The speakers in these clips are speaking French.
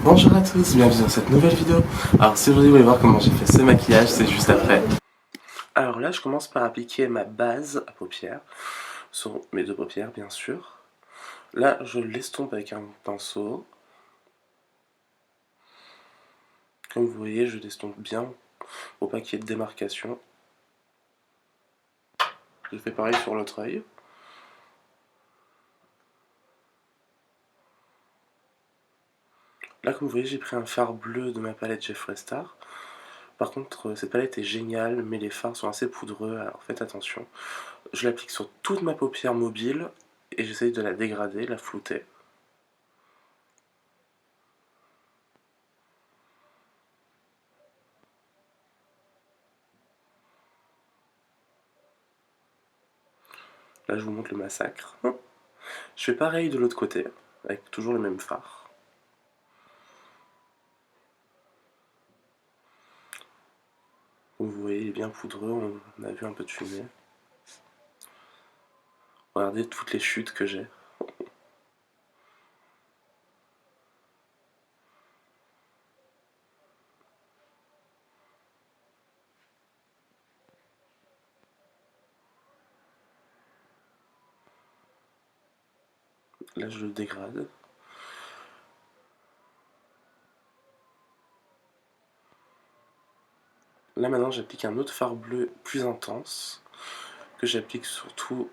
Bonjour à tous, bienvenue dans cette nouvelle vidéo. Alors si aujourd'hui vous voulez voir comment j'ai fait ce maquillage, c'est juste après. Alors là je commence par appliquer ma base à paupières, sur mes deux paupières bien sûr. Là je l'estompe avec un pinceau. Comme vous voyez je l'estompe bien pour pas qu'il y ait de démarcation. Je fais pareil sur l'autre œil. Là comme vous voyez j'ai pris un fard bleu de ma palette Jeffree Star. Par contre cette palette est géniale mais les fards sont assez poudreux alors faites attention. Je l'applique sur toute ma paupière mobile et j'essaye de la dégrader, la flouter. Là je vous montre le massacre. Je fais pareil de l'autre côté, avec toujours le même fard. Comme vous voyez, il est bien poudreux, on a vu un peu de fumée. Regardez toutes les chutes que j'ai. Là je le dégrade. Là maintenant j'applique un autre fard bleu plus intense, que j'applique surtout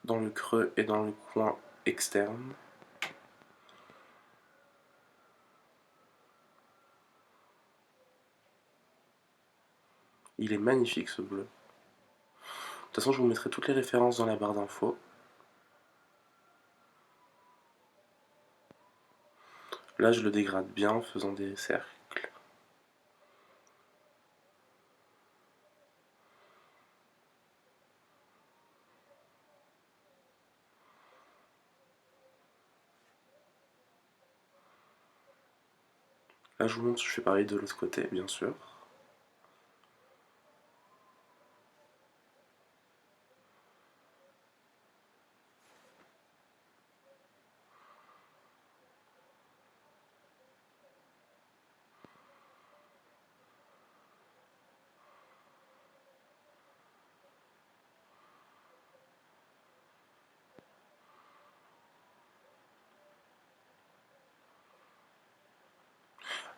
dans le creux et dans le coin externe. Il est magnifique ce bleu. De toute façon je vous mettrai toutes les références dans la barre d'infos. Là je le dégrade bien en faisant des cercles. Là je vous montre, je fais pareil de l'autre côté bien sûr.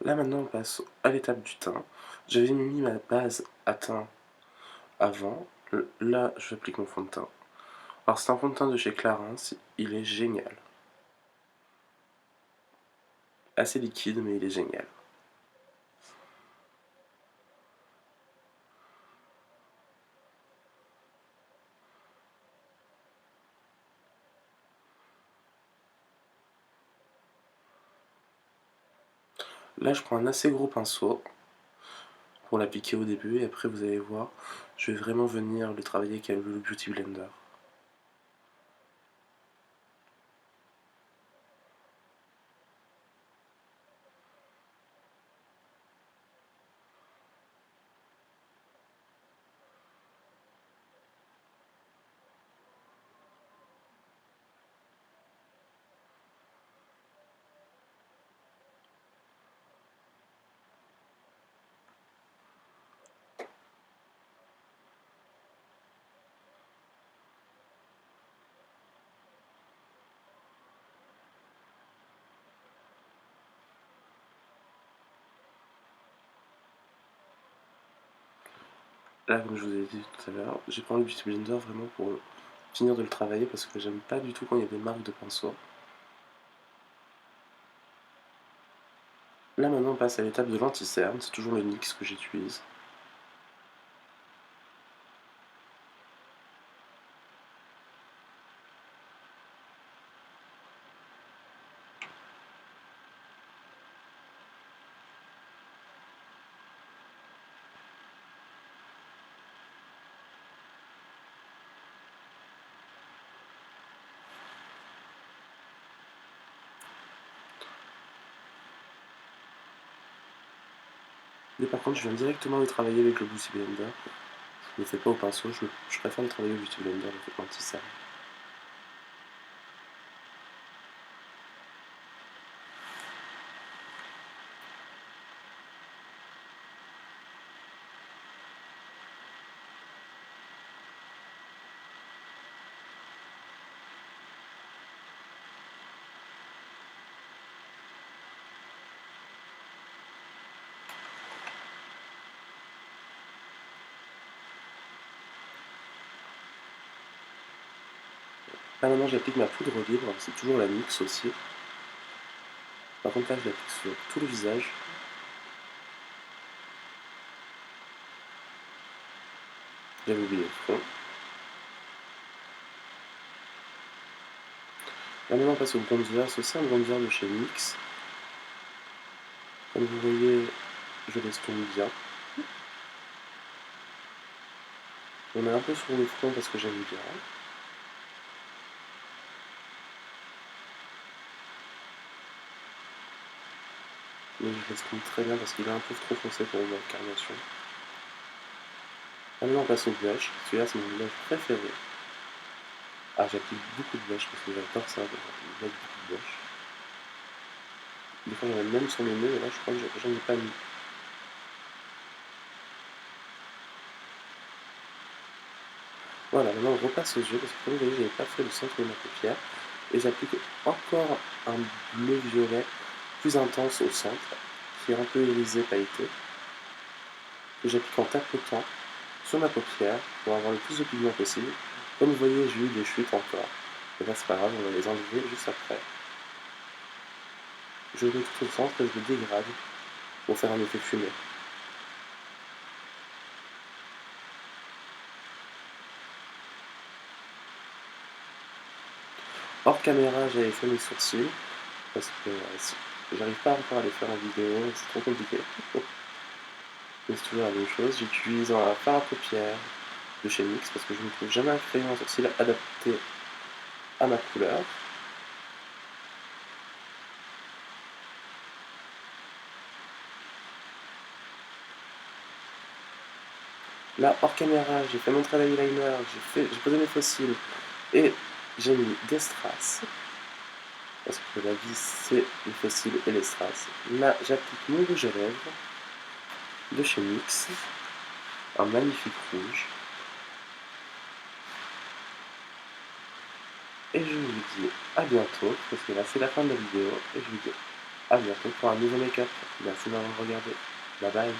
Là maintenant on passe à l'étape du teint. J'avais mis ma base à teint avant. Là j'applique mon fond de teint. Alors c'est un fond de teint de chez Clarins, il est génial. Assez liquide mais il est génial. Là je prends un assez gros pinceau pour l'appliquer au début et après vous allez voir, je vais vraiment venir le travailler avec le Beauty Blender. Là comme je vous ai dit tout à l'heure, j'ai pris le Beauty Blender vraiment pour finir de le travailler parce que j'aime pas du tout quand il y a des marques de pinceau. Là maintenant on passe à l'étape de l'anti-cerne, c'est toujours le NYX que j'utilise. Mais par contre je viens directement le travailler avec le Beauty Blender. Je ne le fais pas au pinceau, je préfère le travailler au Beauty Blender avec l'anti-cerne. Là maintenant j'applique ma poudre libre, c'est toujours la NYX aussi. Par contre là je l'applique sur tout le visage. J'avais oublié le front. Là maintenant on passe au bronzer, c'est aussi un bronzer de chez NYX. Comme vous voyez, je l'estompe bien. On est un peu sur le front parce que j'aime bien. Mais je l'estompe très bien parce qu'il est un peu trop foncé pour ma carnation. Maintenant on passe au blush, celui-là c'est mon blush préféré. Ah, j'applique beaucoup de blush parce que j'adore ça, mettre beaucoup de blush. Des fois j'en ai même sur mes nœuds et là je crois que j'en ai pas mis. Voilà, maintenant on repasse aux yeux parce que comme vous voyez j'avais pas fait le centre de ma paupière. Et j'applique encore un bleu violet plus intense au centre, qui est un peu irisé, pailleté. Que j'applique en tapotant sur ma paupière pour avoir le plus de pigments possible. Comme vous voyez j'ai eu des chutes encore. Et là c'est pas grave, on va les enlever juste après. Je mets tout au centre et je le dégrade pour faire un effet fumé. Hors caméra, j'avais fait mes sourcils parce que j'arrive pas encore à les faire en vidéo, c'est trop compliqué. Mais c'est toujours la même chose, j'utilise un fard à paupières de chez NYX parce que je ne trouve jamais un crayon à sourcils adapté à ma couleur. Là, hors caméra, j'ai fait mon travail eyeliner, j'ai posé mes fossiles et j'ai mis des strass. Parce que la vie, c'est les fossiles et les strass. Là, j'applique mon rouge à lèvres de chez NYX, un magnifique rouge. Et je vous dis à bientôt, parce que là c'est la fin de la vidéo, et je vous dis à bientôt pour un nouveau make-up. Merci de m'avoir regardé. Bye bye.